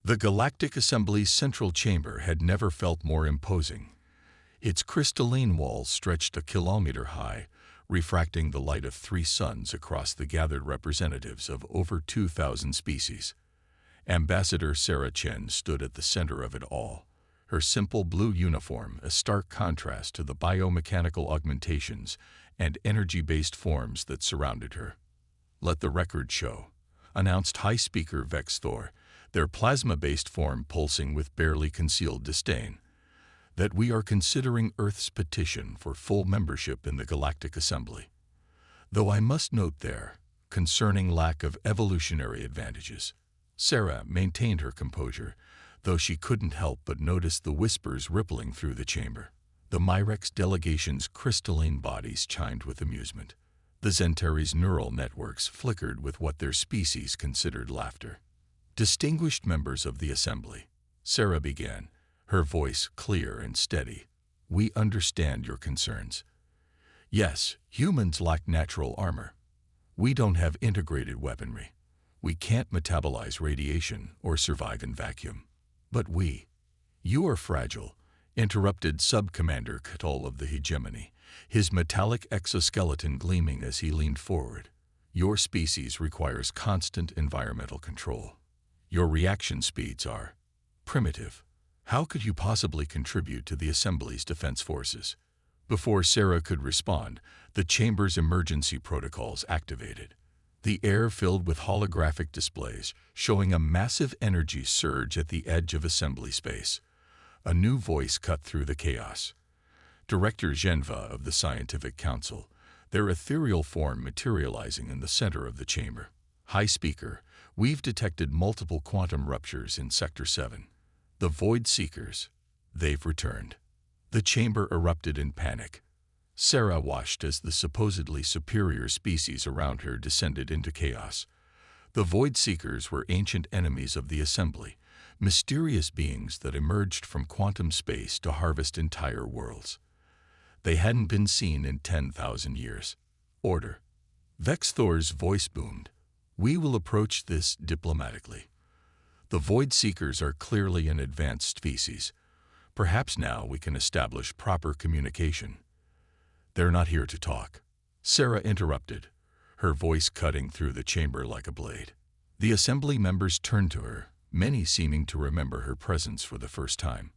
The Galactic Assembly's central chamber had never felt more imposing. Its crystalline walls stretched a kilometer high, refracting the light of 3 suns across the gathered representatives of over 2,000 species. Ambassador Sarah Chen stood at the center of it all, her simple blue uniform a stark contrast to the biomechanical augmentations and energy-based forms that surrounded her. "Let the record show," announced High Speaker Vex Thor, their plasma-based form pulsing with barely concealed disdain, "that we are considering Earth's petition for full membership in the Galactic Assembly. Though I must note their concerning lack of evolutionary advantages." Sarah maintained her composure, though she couldn't help but notice the whispers rippling through the chamber. The Myrex delegation's crystalline bodies chimed with amusement. The Zentary's neural networks flickered with what their species considered laughter. "Distinguished members of the Assembly," Sarah began, her voice clear and steady, "we understand your concerns. Yes, humans lack natural armor. We don't have integrated weaponry. We can't metabolize radiation or survive in vacuum. But you are fragile," interrupted Sub-Commander Catull of the Hegemony, his metallic exoskeleton gleaming as he leaned forward. "Your species requires constant environmental control. Your reaction speeds are primitive. How could you possibly contribute to the Assembly's defense forces?" Before Sarah could respond, the chamber's emergency protocols activated. The air filled with holographic displays, showing a massive energy surge at the edge of assembly space. A new voice cut through the chaos. Director Genva of the Scientific Council, their ethereal form materializing in the center of the chamber. "High Speaker, we've detected multiple quantum ruptures in Sector 7. The Void Seekers, they've returned." The chamber erupted in panic. Sarah watched as the supposedly superior species around her descended into chaos. The Void Seekers were ancient enemies of the Assembly, mysterious beings that emerged from quantum space to harvest entire worlds. They hadn't been seen in 10,000 years. "Order." Vex Thor's voice boomed. "We will approach this diplomatically. The Void Seekers are clearly an advanced species. Perhaps now we can establish proper communication." "They're not here to talk," Sarah interrupted, her voice cutting through the chamber like a blade. The Assembly members turned to her, many seeming to remember her presence for the first time.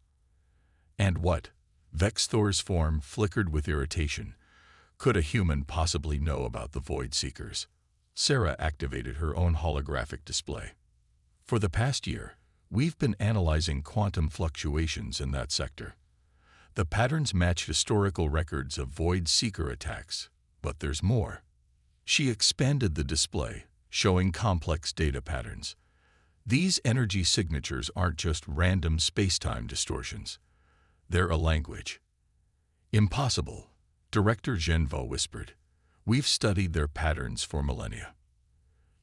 "And what?" Vex Thor's form flickered with irritation. Could a human possibly know about the Void Seekers? Sarah activated her own holographic display. "For the past year, we've been analyzing quantum fluctuations in that sector. The patterns match historical records of Void Seeker attacks, but there's more." She expanded the display, showing complex data patterns. "These energy signatures aren't just random spacetime distortions. They're a language." "Impossible," Director Genvo whispered. "We've studied their patterns for millennia."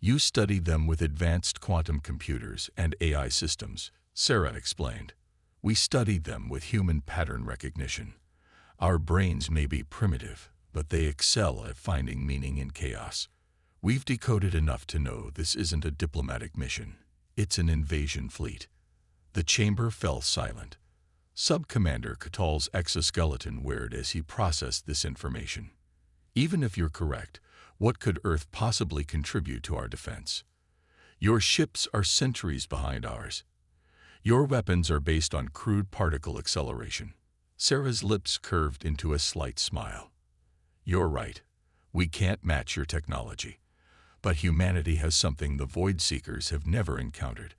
"You studied them with advanced quantum computers and AI systems," Sarah explained. "We studied them with human pattern recognition. Our brains may be primitive, but they excel at finding meaning in chaos. We've decoded enough to know this isn't a diplomatic mission. It's an invasion fleet." The chamber fell silent. Sub-Commander Catull's exoskeleton whirred as he processed this information. "Even if you're correct, what could Earth possibly contribute to our defense? Your ships are centuries behind ours. Your weapons are based on crude particle acceleration." Sarah's lips curved into a slight smile. "You're right. We can't match your technology. But humanity has something the Void Seekers have never encountered,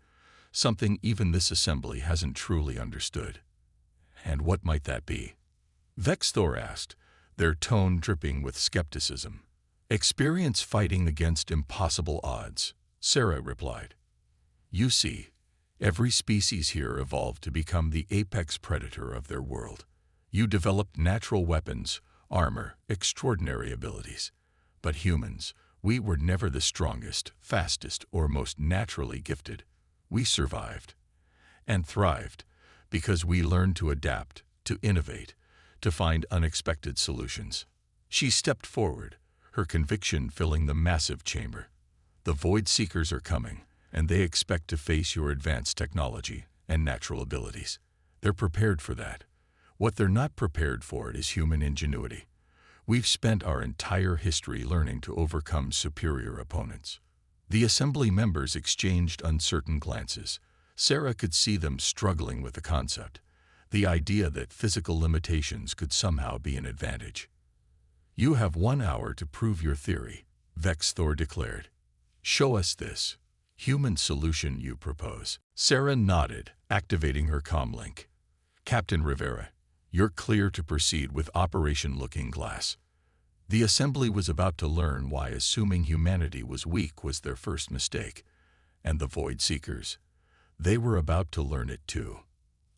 something even this Assembly hasn't truly understood." "And what might that be?" Vex Thor asked, their tone dripping with skepticism. "Experience fighting against impossible odds," Sarah replied. "You see, every species here evolved to become the apex predator of their world. You developed natural weapons, armor, extraordinary abilities. But humans, we were never the strongest, fastest, or most naturally gifted. We survived and thrived because we learned to adapt, to innovate, to find unexpected solutions." She stepped forward, her conviction filling the massive chamber. "The Void Seekers are coming, and they expect to face your advanced technology and natural abilities. They're prepared for that. What they're not prepared for is human ingenuity. We've spent our entire history learning to overcome superior opponents. The assembly members exchanged uncertain glances. Sarah could see them struggling with the concept, the idea that physical limitations could somehow be an advantage. "You have 1 hour to prove your theory," Vexthor declared. "Show us this human solution you propose." Sarah nodded, activating her comlink. "Captain Rivera, you're clear to proceed with Operation Looking Glass." The assembly was about to learn why assuming humanity was weak was their first mistake. And the Void Seekers? They were about to learn it too.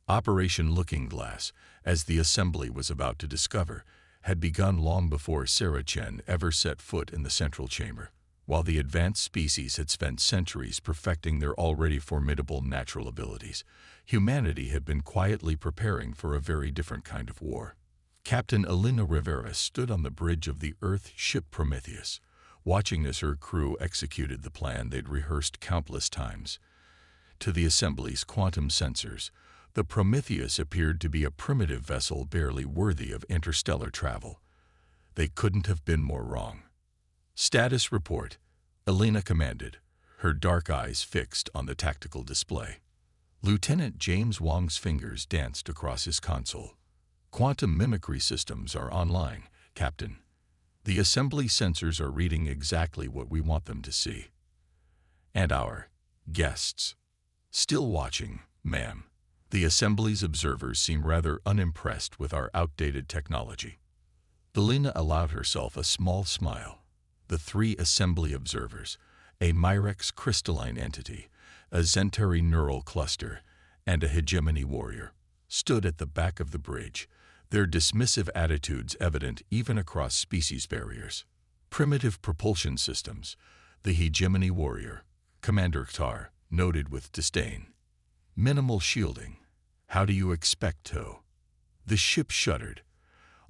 Operation Looking Glass, as the assembly was about to discover, had begun long before Sarah Chen ever set foot in the central chamber. While the advanced species had spent centuries perfecting their already formidable natural abilities, humanity had been quietly preparing for a very different kind of war. Captain Elena Rivera stood on the bridge of the Earth ship Prometheus, watching as her crew executed the plan they'd rehearsed countless times. To the assembly's quantum sensors, the Prometheus appeared to be a primitive vessel barely worthy of interstellar travel. They couldn't have been more wrong. "Status report," Elena commanded, her dark eyes fixed on the tactical display. Lieutenant James Wong's fingers danced across his console. "Quantum mimicry systems are online, Captain. The assembly sensors are reading exactly what we want them to see. And our guests still watching, ma'am." The assembly's observers seem rather unimpressed with our outdated technology. Elena allowed herself a small smile. The 3 assembly observers, a Myrex crystalline entity, a Zentari neural cluster, and a hegemony warrior, stood at the back of the bridge, their dismissive attitudes evident even across species barriers. "Primitive propulsion systems," the hegemony warrior, Commander Ktar, noted with disdain. "Minimal shielding. How do you expect to?" The ship shuddered.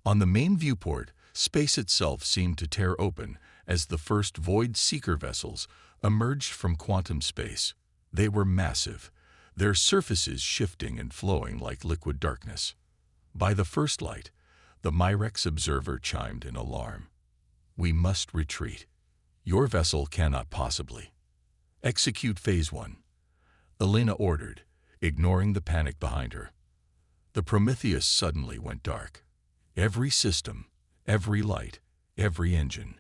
On the main viewport, space itself seemed to tear open as the first Void Seeker vessels emerged from quantum space. They were massive, their surfaces shifting and flowing like liquid darkness. By the first light, the Myrex observer chimed in alarm. "We must retreat. Your vessel cannot possibly." "Execute Phase 1. Elena ordered, ignoring the panic behind her. The Prometheus suddenly went dark. Every system, every light, every engine,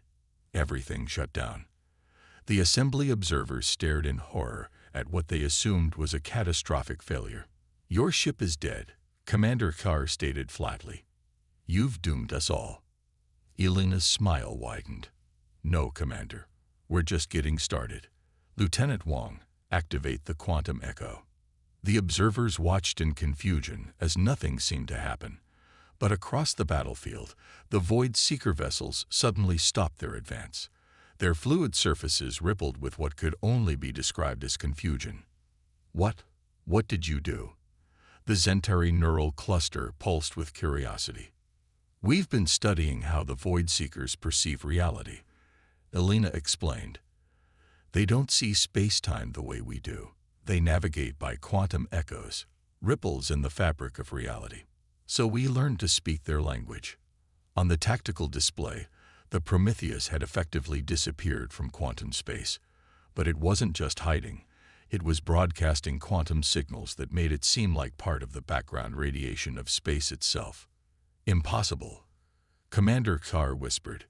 everything shut down. The assembly observers stared in horror at what they assumed was a catastrophic failure. "Your ship is dead," Commander Carr stated flatly. "You've doomed us all." Elena's smile widened. "No, Commander. We're just getting started. Lieutenant Wong, activate the quantum echo." The observers watched in confusion as nothing seemed to happen. But across the battlefield, the Void Seeker vessels suddenly stopped their advance. Their fluid surfaces rippled with what could only be described as confusion. What did you do?" The Zentari neural cluster pulsed with curiosity. "We've been studying how the Void Seekers perceive reality," Elena explained. "They don't see space-time the way we do. They navigate by quantum echoes, ripples in the fabric of reality. So we learned to speak their language." On the tactical display, the Prometheus had effectively disappeared from quantum space. But it wasn't just hiding. It was broadcasting quantum signals that made it seem like part of the background radiation of space itself. "Impossible," Commander Carr whispered.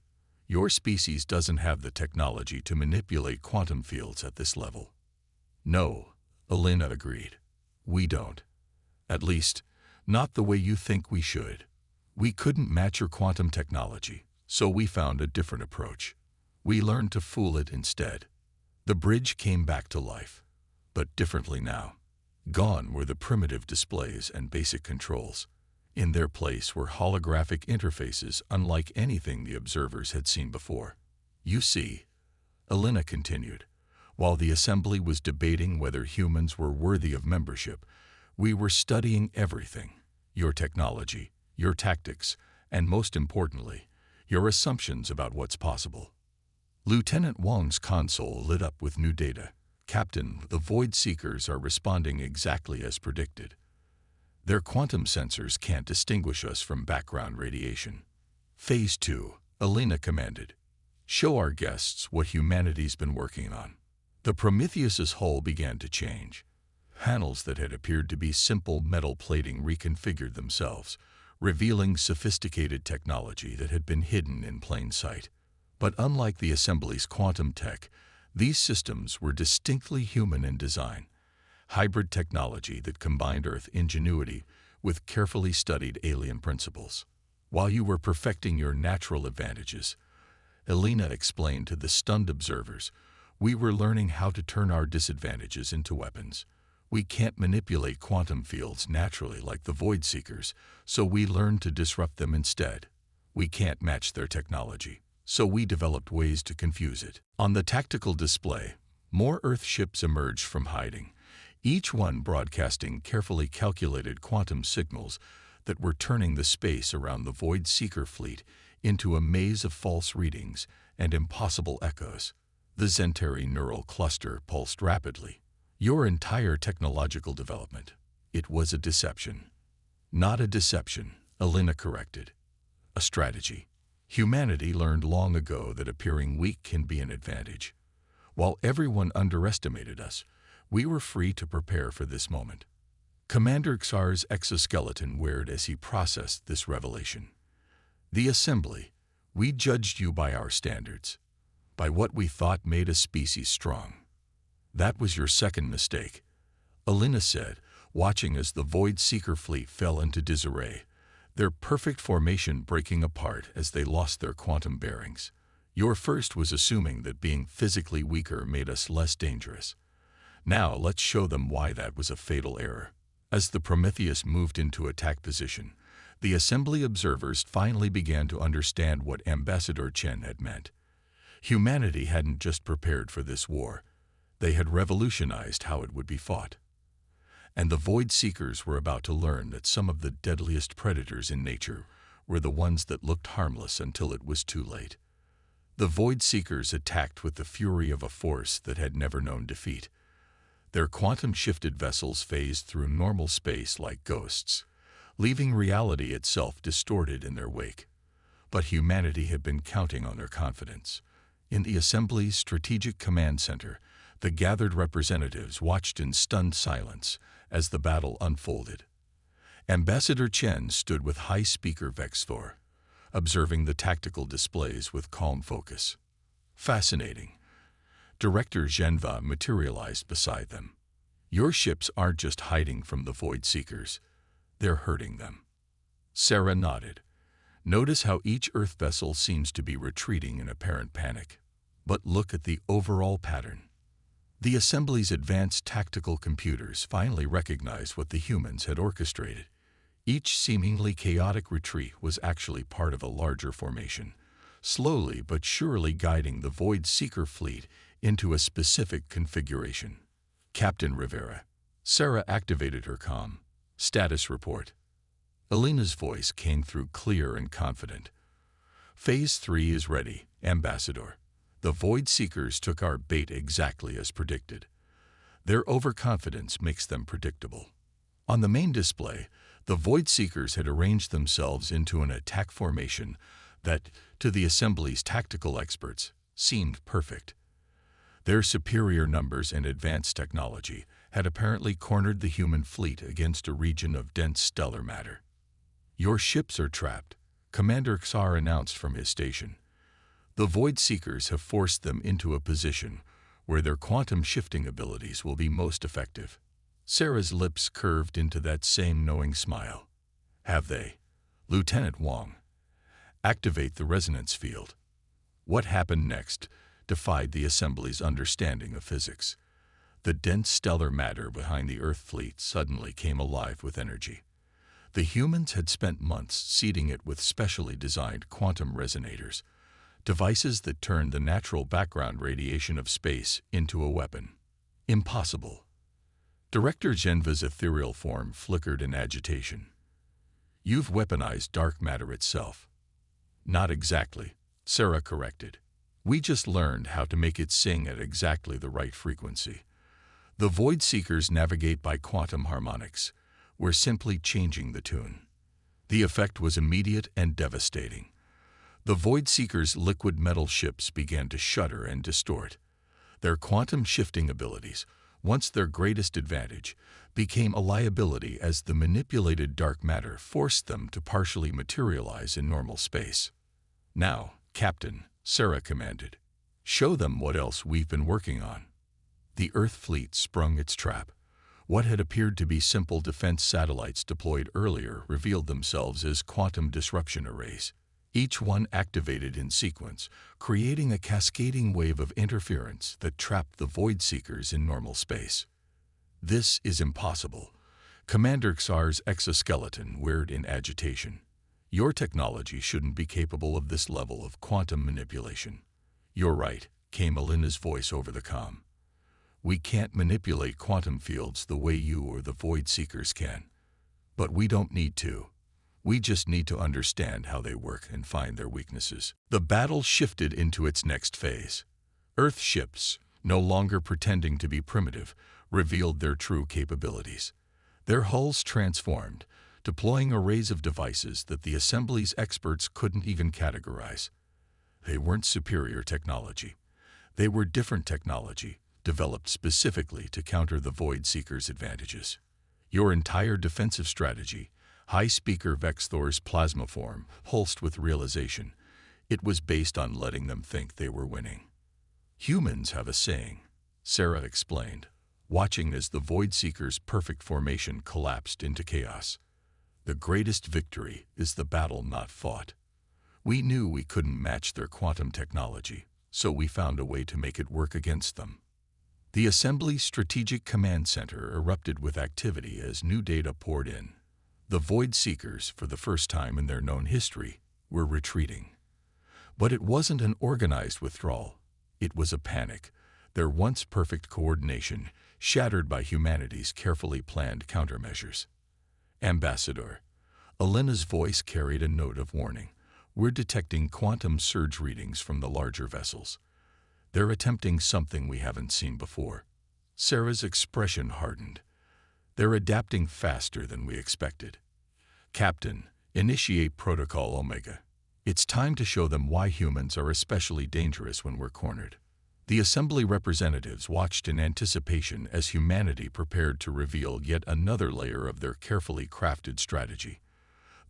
"Your species doesn't have the technology to manipulate quantum fields at this level." "No," Elena agreed. "We don't. At least, not the way you think we should. We couldn't match your quantum technology, so we found a different approach. We learned to fool it instead." The bridge came back to life, but differently now. Gone were the primitive displays and basic controls. In their place were holographic interfaces unlike anything the observers had seen before. "You see," Elena continued, "while the assembly was debating whether humans were worthy of membership, we were studying everything: your technology, your tactics, and most importantly, your assumptions about what's possible." Lieutenant Wong's console lit up with new data. Captain, the Void Seekers are responding exactly as predicted. Their quantum sensors can't distinguish us from background radiation. Phase 2, Alina commanded. Show our guests what humanity's been working on. The Prometheus's hull began to change. Panels that had appeared to be simple metal plating reconfigured themselves, revealing sophisticated technology that had been hidden in plain sight. But unlike the assembly's quantum tech, these systems were distinctly human in design. Hybrid technology that combined Earth ingenuity with carefully studied alien principles. While you were perfecting your natural advantages, Alina explained to the stunned observers, we were learning how to turn our disadvantages into weapons. We can't manipulate quantum fields naturally like the Void Seekers, so we learned to disrupt them instead. We can't match their technology, so we developed ways to confuse it. On the tactical display, more Earth ships emerged from hiding, each one broadcasting carefully calculated quantum signals that were turning the space around the Void Seeker fleet into a maze of false readings and impossible echoes. The Zentari neural cluster pulsed rapidly. Your entire technological development. It was a deception. Not a deception, Alina corrected. A strategy. Humanity learned long ago that appearing weak can be an advantage. While everyone underestimated us, we were free to prepare for this moment. Commander Xar's exoskeleton whirred as he processed this revelation. The assembly, we judged you by our standards, by what we thought made a species strong. That was your second mistake, Alina said, watching as the Void Seeker fleet fell into disarray, their perfect formation breaking apart as they lost their quantum bearings. Your first was assuming that being physically weaker made us less dangerous. Now let's show them why that was a fatal error. As the Prometheus moved into attack position, the assembly observers finally began to understand what Ambassador Chen had meant. Humanity hadn't just prepared for this war. They had revolutionized how it would be fought. And the Void Seekers were about to learn that some of the deadliest predators in nature were the ones that looked harmless until it was too late. The Void Seekers attacked with the fury of a force that had never known defeat. Their quantum-shifted vessels phased through normal space like ghosts, leaving reality itself distorted in their wake. But humanity had been counting on their confidence. In the Assembly's Strategic Command Center, the gathered representatives watched in stunned silence as the battle unfolded. Ambassador Chen stood with high-speaker Vexthor, observing the tactical displays with calm focus. Fascinating. Director Zhenva materialized beside them. Your ships aren't just hiding from the Void Seekers, they're hurting them. Sarah nodded. Notice how each Earth vessel seems to be retreating in apparent panic. But look at the overall pattern. The Assembly's advanced tactical computers finally recognized what the humans had orchestrated. Each seemingly chaotic retreat was actually part of a larger formation, slowly but surely guiding the Void Seeker fleet into a specific configuration. Captain Rivera. Sarah activated her comm. Status report. Alina's voice came through clear and confident. Phase 3 is ready, Ambassador. The Void Seekers took our bait exactly as predicted. Their overconfidence makes them predictable. On the main display, the Void Seekers had arranged themselves into an attack formation that, to the Assembly's tactical experts, seemed perfect. Their superior numbers and advanced technology had apparently cornered the human fleet against a region of dense stellar matter. Your ships are trapped, Commander Xar announced from his station. The Void Seekers have forced them into a position where their quantum shifting abilities will be most effective. Sarah's lips curved into that same knowing smile. Have they? Lieutenant Wang. Activate the resonance field. What happened next defied the Assembly's understanding of physics. The dense stellar matter behind the Earth fleet suddenly came alive with energy. The humans had spent months seeding it with specially designed quantum resonators, devices that turned the natural background radiation of space into a weapon. Impossible. Director Zhenva's ethereal form flickered in agitation. You've weaponized dark matter itself. Not exactly, Sarah corrected. We just learned how to make it sing at exactly the right frequency. The Void Seekers navigate by quantum harmonics. We're simply changing the tune. The effect was immediate and devastating. The Void Seekers' liquid metal ships began to shudder and distort. Their quantum shifting abilities, once their greatest advantage, became a liability as the manipulated dark matter forced them to partially materialize in normal space. "Now, Captain," Sarah commanded, "show them what else we've been working on." The Earth fleet sprung its trap. What had appeared to be simple defense satellites deployed earlier revealed themselves as quantum disruption arrays. Each one activated in sequence, creating a cascading wave of interference that trapped the Void Seekers in normal space. "This is impossible." Commander Xar's exoskeleton whirred in agitation. "Your technology shouldn't be capable of this level of quantum manipulation." "You're right," came Alina's voice over the comm. "We can't manipulate quantum fields the way you or the Void Seekers can. But we don't need to. We just need to understand how they work and find their weaknesses." The battle shifted into its next phase. Earth ships, no longer pretending to be primitive, revealed their true capabilities. Their hulls transformed, deploying arrays of devices that the assembly's experts couldn't even categorize. They weren't superior technology. They were different technology, developed specifically to counter the Void Seekers' advantages. Your entire defensive strategy, High Speaker Vexthor's plasma form, pulsed with realization. It was based on letting them think they were winning. "Humans have a saying," Sarah explained, watching as the Void Seekers' perfect formation collapsed into chaos. "The greatest victory is the battle not fought." We knew we couldn't match their quantum technology, so we found a way to make it work against them. The Assembly's Strategic Command Center erupted with activity as new data poured in. The Void Seekers, for the first time in their known history, were retreating. But it wasn't an organized withdrawal. It was a panic, their once perfect coordination shattered by humanity's carefully planned countermeasures. "Ambassador," Alina's voice carried a note of warning. "We're detecting quantum surge readings from the larger vessels. They're attempting something we haven't seen before." Sarah's expression hardened. "They're adapting faster than we expected." "Captain, initiate Protocol Omega. It's time to show them why humans are especially dangerous when we're cornered." The Assembly representatives watched in anticipation as humanity prepared to reveal yet another layer of their carefully crafted strategy.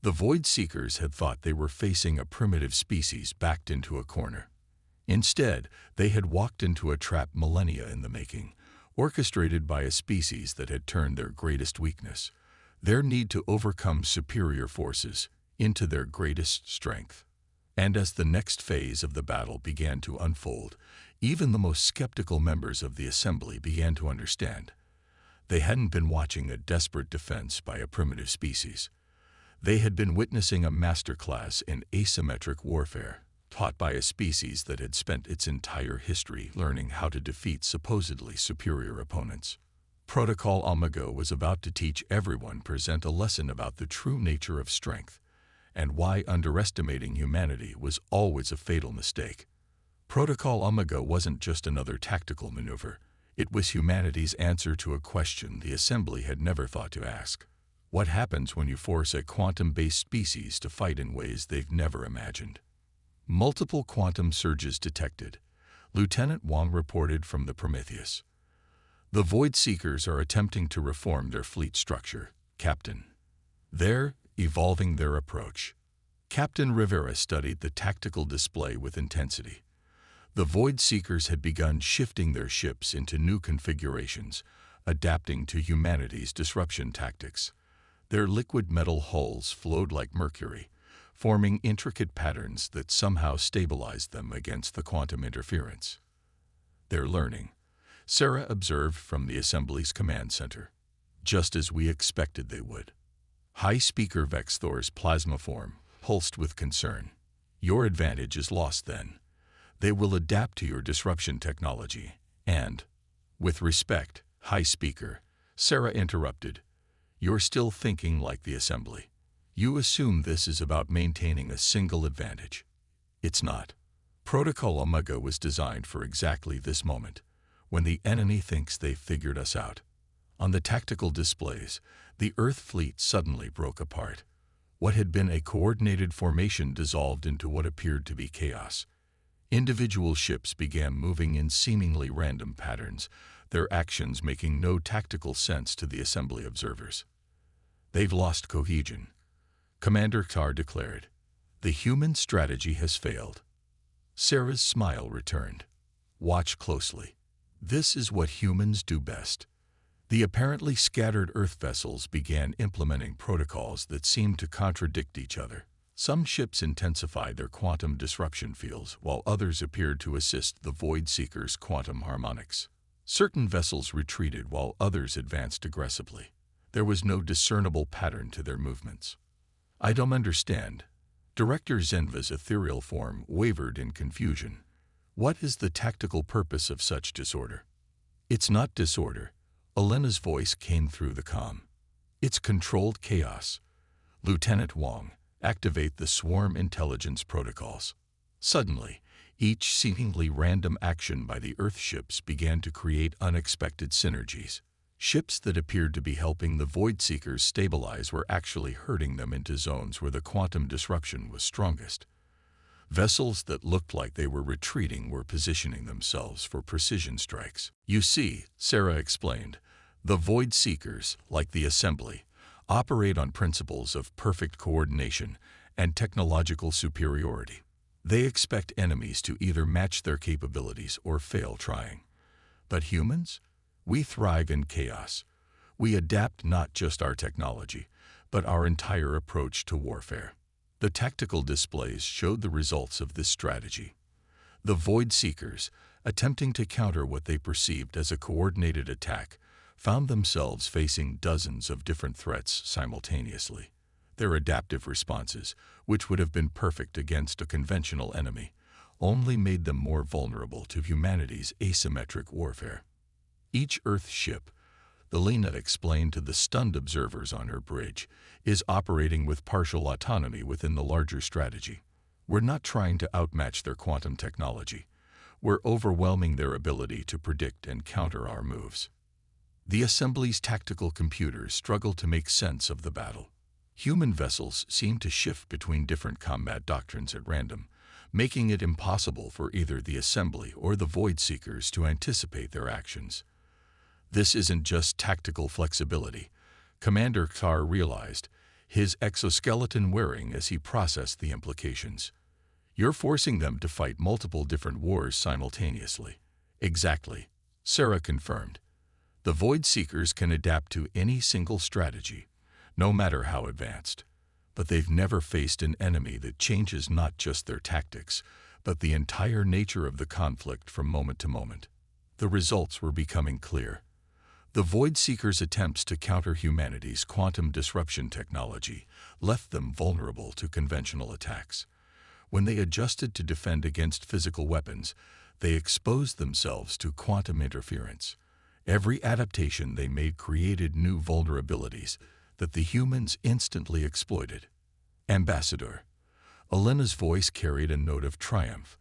The Void Seekers had thought they were facing a primitive species backed into a corner. Instead, they had walked into a trap millennia in the making, orchestrated by a species that had turned their greatest weakness, their need to overcome superior forces, into their greatest strength. And as the next phase of the battle began to unfold, even the most skeptical members of the Assembly began to understand. They hadn't been watching a desperate defense by a primitive species. They had been witnessing a masterclass in asymmetric warfare, taught by a species that had spent its entire history learning how to defeat supposedly superior opponents. Protocol Omega was about to teach everyone present a lesson about the true nature of strength, and why underestimating humanity was always a fatal mistake. Protocol Omega wasn't just another tactical maneuver. It was humanity's answer to a question the Assembly had never thought to ask. What happens when you force a quantum-based species to fight in ways they've never imagined? Multiple quantum surges detected, Lieutenant Wong reported from the Prometheus. The Void Seekers are attempting to reform their fleet structure, Captain. They're evolving their approach. Captain Rivera studied the tactical display with intensity. The Void Seekers had begun shifting their ships into new configurations, adapting to humanity's disruption tactics. Their liquid metal hulls flowed like mercury, forming intricate patterns that somehow stabilized them against the quantum interference. "They're learning," Sarah observed from the Assembly's command center. "Just as we expected they would." High Speaker Vexthor's plasma form pulsed with concern. "Your advantage is lost then. They will adapt to your disruption technology, and—" "With respect, High Speaker," Sarah interrupted, "you're still thinking like the Assembly. You assume this is about maintaining a single advantage. It's not. Protocol Omega was designed for exactly this moment. when the enemy thinks they've figured us out. On the tactical displays, the Earth fleet suddenly broke apart. What had been a coordinated formation dissolved into what appeared to be chaos. Individual ships began moving in seemingly random patterns, their actions making no tactical sense to the assembly observers. "They've lost cohesion," Commander Carr declared. "The human strategy has failed." Sarah's smile returned. "Watch closely. This is what humans do best." The apparently scattered Earth vessels began implementing protocols that seemed to contradict each other. Some ships intensified their quantum disruption fields, while others appeared to assist the Void Seekers' quantum harmonics. Certain vessels retreated while others advanced aggressively. There was no discernible pattern to their movements. "I don't understand." Director Zenva's ethereal form wavered in confusion. "What is the tactical purpose of such disorder?" "It's not disorder." Elena's voice came through the comm. "It's controlled chaos. Lieutenant Wong, activate the swarm intelligence protocols." Suddenly, each seemingly random action by the Earth ships began to create unexpected synergies. Ships that appeared to be helping the Void Seekers stabilize were actually herding them into zones where the quantum disruption was strongest. Vessels that looked like they were retreating were positioning themselves for precision strikes. "You see," Sarah explained, "the Void Seekers, like the Assembly, operate on principles of perfect coordination and technological superiority. They expect enemies to either match their capabilities or fail trying. But humans? We thrive in chaos. We adapt not just our technology, but our entire approach to warfare." The tactical displays showed the results of this strategy. The Void Seekers, attempting to counter what they perceived as a coordinated attack, found themselves facing dozens of different threats simultaneously. Their adaptive responses, which would have been perfect against a conventional enemy, only made them more vulnerable to humanity's asymmetric warfare. Each Earth ship, the Lena explained to the stunned observers on her bridge, is operating with partial autonomy within the larger strategy. "We're not trying to outmatch their quantum technology. We're overwhelming their ability to predict and counter our moves." The Assembly's tactical computers struggled to make sense of the battle. Human vessels seemed to shift between different combat doctrines at random, making it impossible for either the Assembly or the Void Seekers to anticipate their actions. "This isn't just tactical flexibility," Commander Carr realized, his exoskeleton wearing as he processed the implications. "You're forcing them to fight multiple different wars simultaneously." "Exactly," Sarah confirmed. "The Void Seekers can adapt to any single strategy, no matter how advanced. But they've never faced an enemy that changes not just their tactics, but the entire nature of the conflict from moment to moment." The results were becoming clear. The Void Seekers' attempts to counter humanity's quantum disruption technology left them vulnerable to conventional attacks. When they adjusted to defend against physical weapons, they exposed themselves to quantum interference. Every adaptation they made created new vulnerabilities that the humans instantly exploited. "Ambassador," Elena's voice carried a note of triumph,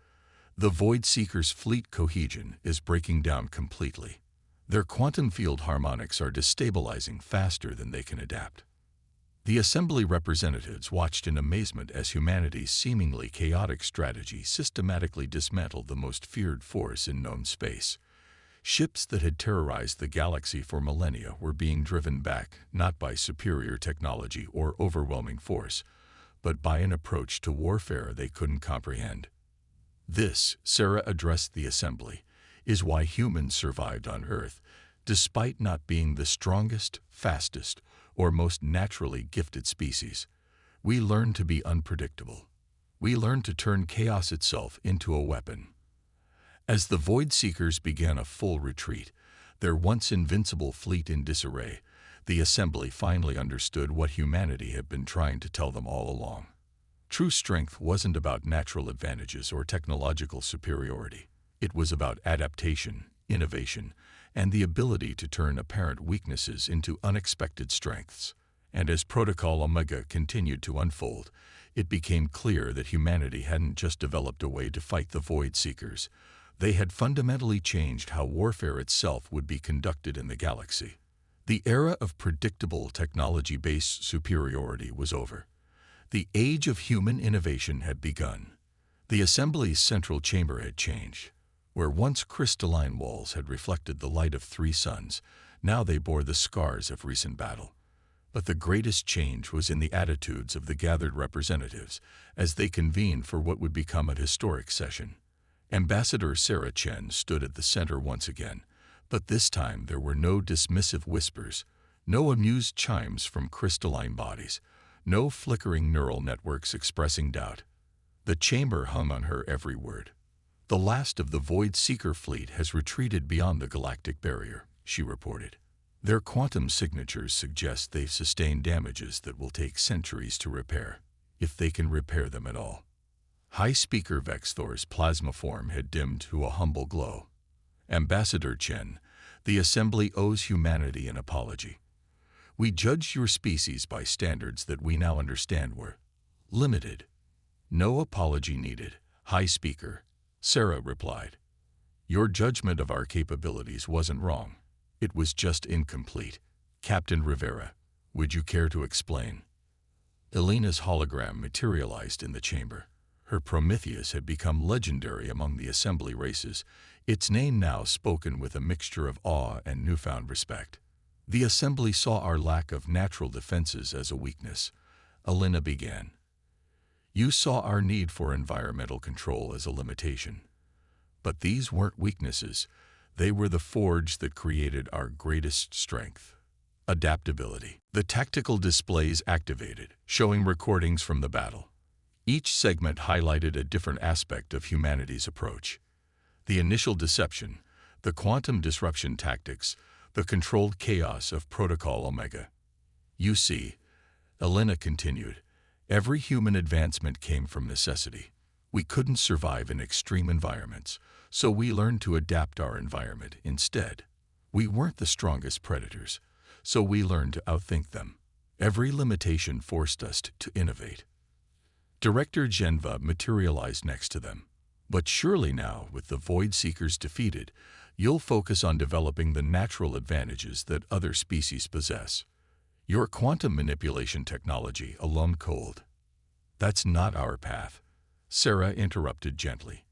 "the Void Seekers' fleet cohesion is breaking down completely. Their quantum field harmonics are destabilizing faster than they can adapt." The Assembly representatives watched in amazement as humanity's seemingly chaotic strategy systematically dismantled the most feared force in known space. Ships that had terrorized the galaxy for millennia were being driven back not by superior technology or overwhelming force, but by an approach to warfare they couldn't comprehend. "This," Sarah addressed the Assembly, "is why humans survived on Earth, despite not being the strongest, fastest, or most naturally gifted species. We learned to be unpredictable. We learned to turn chaos itself into a weapon." As the Void Seekers began a full retreat, their once invincible fleet in disarray, the Assembly finally understood what humanity had been trying to tell them all along. True strength wasn't about natural advantages or technological superiority. It was about adaptation, innovation, and the ability to turn apparent weaknesses into unexpected strengths. And as Protocol Omega continued to unfold, it became clear that humanity hadn't just developed a way to fight the Void Seekers. They had fundamentally changed how warfare itself would be conducted in the galaxy. The era of predictable technology-based superiority was over. The age of human innovation had begun. The assembly's central chamber had changed. Where once crystalline walls had reflected the light of 3 suns, now they bore the scars of recent battle. But the greatest change was in the attitudes of the gathered representatives as they convened for what would become a historic session. Ambassador Sarah Chen stood at the center once again, but this time there were no dismissive whispers, no amused chimes from crystalline bodies, no flickering neural networks expressing doubt. The chamber hung on her every word. "The last of the Void Seeker fleet has retreated beyond the galactic barrier," she reported. "Their quantum signatures suggest they've sustained damages that will take centuries to repair, if they can repair them at all." High Speaker Vexthor's plasma form had dimmed to a humble glow. "Ambassador Chen, the Assembly owes humanity an apology. We judged your species by standards that we now understand were limited." "No apology needed, High Speaker," Sarah replied. "Your judgment of our capabilities wasn't wrong. It was just incomplete. Captain Rivera, would you care to explain?" Elena's hologram materialized in the chamber. Her Prometheus had become legendary among the Assembly races, its name now spoken with a mixture of awe and newfound respect. "The Assembly saw our lack of natural defenses as a weakness," Elena began. "You saw our need for environmental control as a limitation. But these weren't weaknesses. They were the forge that created our greatest strength: adaptability." The tactical displays activated, showing recordings from the battle. Each segment highlighted a different aspect of humanity's approach: the initial deception, the quantum disruption tactics, the controlled chaos of Protocol Omega. "You see," Elena continued, "every human advancement came from necessity. We couldn't survive in extreme environments, so we learned to adapt our environment instead. We weren't the strongest predators, so we learned to outthink them. Every limitation forced us to innovate." Director Genva materialized next to them. "But surely now, with the Void Seekers defeated, you'll focus on developing the natural advantages that other species possess. Your quantum manipulation technology alone cold." "That's not our path," Sarah interrupted gently.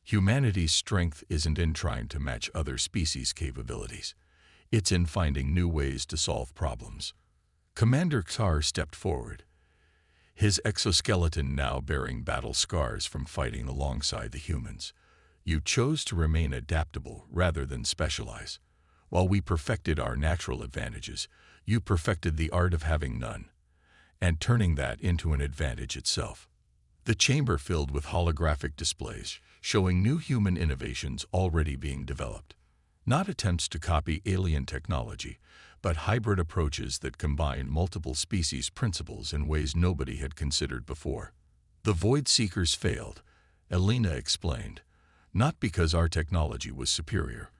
"Humanity's strength isn't in trying to match other species' capabilities. It's in finding new ways to solve problems." Commander Xar stepped forward, his exoskeleton now bearing battle scars from fighting alongside the humans. "You chose to remain adaptable rather than specialize. While we perfected our natural advantages, you perfected the art of having none, and turning that into an advantage itself." The chamber filled with holographic displays, showing new human innovations already being developed. Not attempts to copy alien technology, but hybrid approaches that combine multiple species principles in ways nobody had considered before. "The Void Seekers failed," Elena explained, "not because our technology was superior,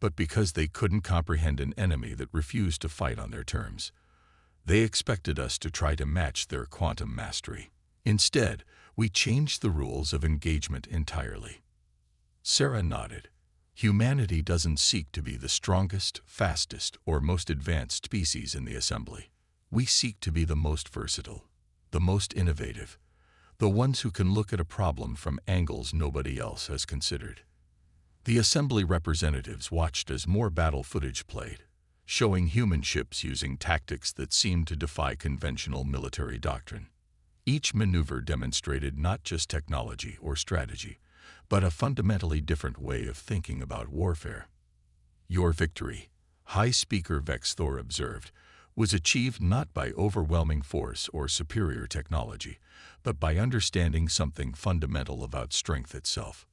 but because they couldn't comprehend an enemy that refused to fight on their terms. They expected us to try to match their quantum mastery. Instead, we changed the rules of engagement entirely." Sarah nodded. "Humanity doesn't seek to be the strongest, fastest, or most advanced species in the Assembly. We seek to be the most versatile, the most innovative, the ones who can look at a problem from angles nobody else has considered." The Assembly representatives watched as more battle footage played, showing human ships using tactics that seemed to defy conventional military doctrine. Each maneuver demonstrated not just technology or strategy, but a fundamentally different way of thinking about warfare. "Your victory," High Speaker Vexthor observed, "was achieved not by overwhelming force or superior technology, but by understanding something fundamental about strength itself."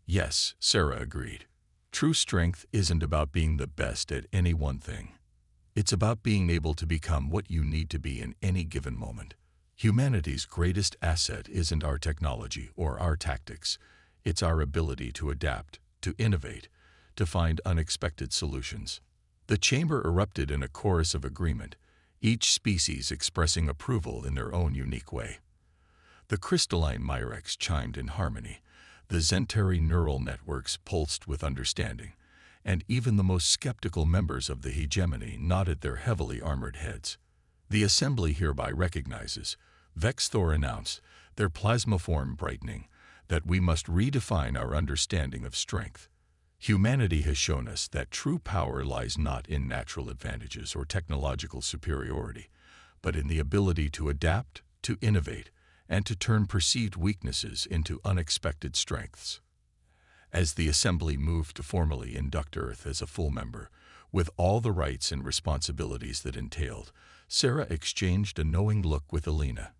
"Yes," Sarah agreed. "True strength isn't about being the best at any one thing. It's about being able to become what you need to be in any given moment. Humanity's greatest asset isn't our technology or our tactics. It's our ability to adapt, to innovate, to find unexpected solutions." The chamber erupted in a chorus of agreement, each species expressing approval in their own unique way. The crystalline Myrex chimed in harmony, The Zentari neural networks pulsed with understanding, and even the most skeptical members of the hegemony nodded their heavily armored heads. The assembly hereby recognizes, Vexthor announced, their plasma form brightening, that we must redefine our understanding of strength. Humanity has shown us that true power lies not in natural advantages or technological superiority, but in the ability to adapt, to innovate, and to turn perceived weaknesses into unexpected strengths. As the assembly moved to formally induct Earth as a full member, with all the rights and responsibilities that entailed, Sarah exchanged a knowing look with Alina.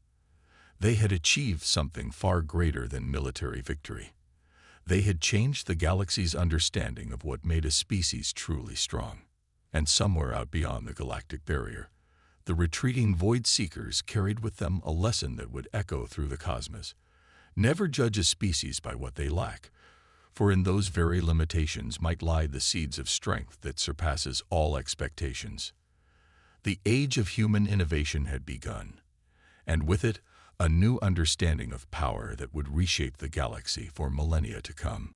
They had achieved something far greater than military victory. They had changed the galaxy's understanding of what made a species truly strong. And somewhere out beyond the galactic barrier, the retreating Void Seekers carried with them a lesson that would echo through the cosmos. Never judge a species by what they lack, for in those very limitations might lie the seeds of strength that surpasses all expectations. The age of human innovation had begun, and with it, a new understanding of power that would reshape the galaxy for millennia to come.